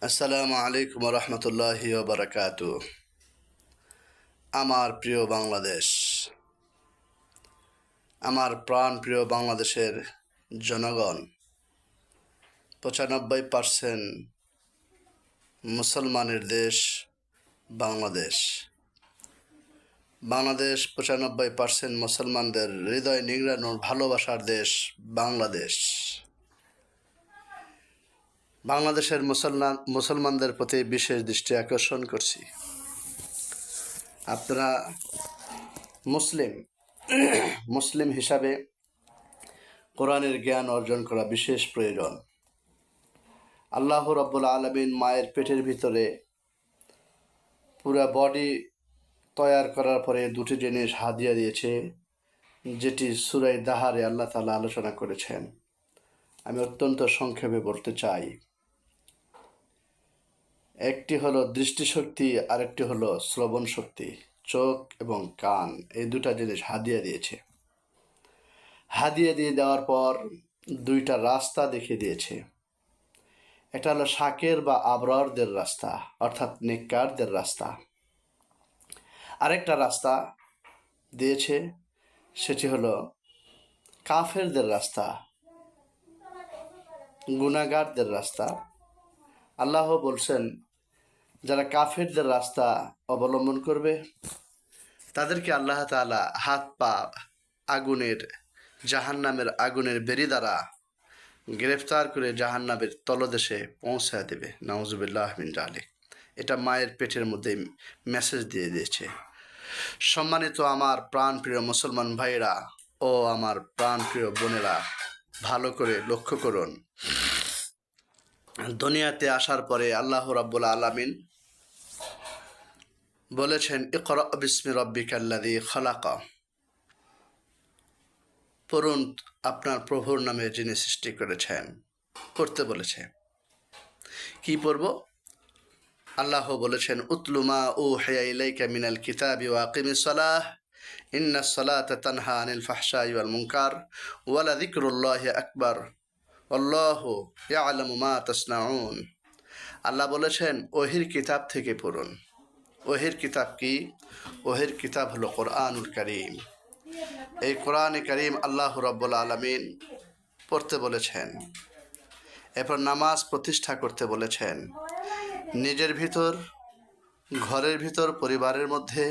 আসসালামু আলাইকুম রহমতুল্লাহি বারাকাতু। আমার প্রিয় বাংলাদেশ, আমার প্রাণ প্রিয় বাংলাদেশের জনগণ, 95% মুসলমানের দেশ বাংলাদেশ। বাংলাদেশ 95% মুসলমানদের হৃদয় নিংড়ানোর ভালোবাসার দেশ বাংলাদেশ। বাংলাদেশের মুসলমানদের প্রতি বিশেষ দৃষ্টি আকর্ষণ করছি। আপনারা মুসলিম হিসাবে কোরআনের জ্ঞান অর্জন করা বিশেষ প্রয়োজন। আল্লাহ রাব্বুল আলামিন মায়ের পেটের ভিতরে পুরা বডি তৈয়ার করার পরে দুটি জিনিস হাদিয়া দিয়েছে, যেটি সূরা দাহারে আল্লাহ তাআলা আলোচনা করেছেন। আমি অত্যন্ত সংক্ষেপে বলতে চাই। একটি হলো দৃষ্টিশক্তি, আরেকটি হলো শ্রবণ শক্তি। চোখ এবং কান, এই দুটা জিনিস হাদিয়া দিয়েছে। হাদিয়া দিয়ে দেওয়ার পর দুইটা রাস্তা দেখিয়ে দিয়েছে। এটা হলো শাকের বা আবরারদের রাস্তা, অর্থাৎ নেককারদের রাস্তা। আরেকটা রাস্তা দিয়েছে, সেটি হলো কাফেরদের রাস্তা, গুনাহগারদের রাস্তা। আল্লাহ বলছেন, যারা কাফেরদের রাস্তা অবলম্বন করবে তাদেরকে আল্লাহ তাআলা হাত পা আগুনের, জাহান্নামের আগুনের বেড়ি দ্বারা গ্রেফতার করে জাহান্নামের তলদেশে পৌঁছায় দেবে। নাউজুবিল্লাহ মিন যালিক। এটা মায়ের পেটের মধ্যে মেসেজ দিয়ে দিয়েছে। সম্মানিত আমার প্রাণপ্রিয় মুসলমান ভাইরা ও আমার প্রাণপ্রিয় বোনেরা, ভালো করে লক্ষ্য করুন। দুনিয়াতে আসার পরে আল্লাহ রাব্বুল আলামিন বলেছেন, ইকরা বিসমি রাব্বিকাল্লাযী খালাক। পড়ুন আপনার প্রভুর নামে যিনি সৃষ্টি করেছেন। পড়তে বলেছে। কি পড়ব? আল্লাহ বলেছেন, উতলু মা উহিয়া ইলাইকা মিনাল কিতাবি ওয়া আকিমিস সালাহ ইন্নাস সালাতা তানহা আনিল ফাহশাই ওয়াল মুনকার ওয়া লাযিকরুল্লাহি আকবার আল্লাহু ইয়ালামু মা তাসনাউন। আল্লাহ বলেছেন, ওহির কিতাব থেকে পড়ুন। ওহির কিতাব কি? ওহির কিতাব হলো কোরআনুল কারীম। এই কোরআনে কারীম আল্লাহ রাব্বুল আলামিন পড়তে বলেছেন। এরপর নামাজ প্রতিষ্ঠা করতে বলেছেন। নিজের ভিতর, ঘরের ভিতর, পরিবারের মধ্যে,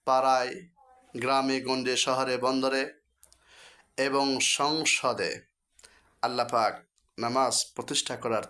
পাড়ায়, গ্রামে গঞ্জে, শহরে বন্দরে এবং সংসদে আল্লাহ পাক নামাজ প্রতিষ্ঠা করার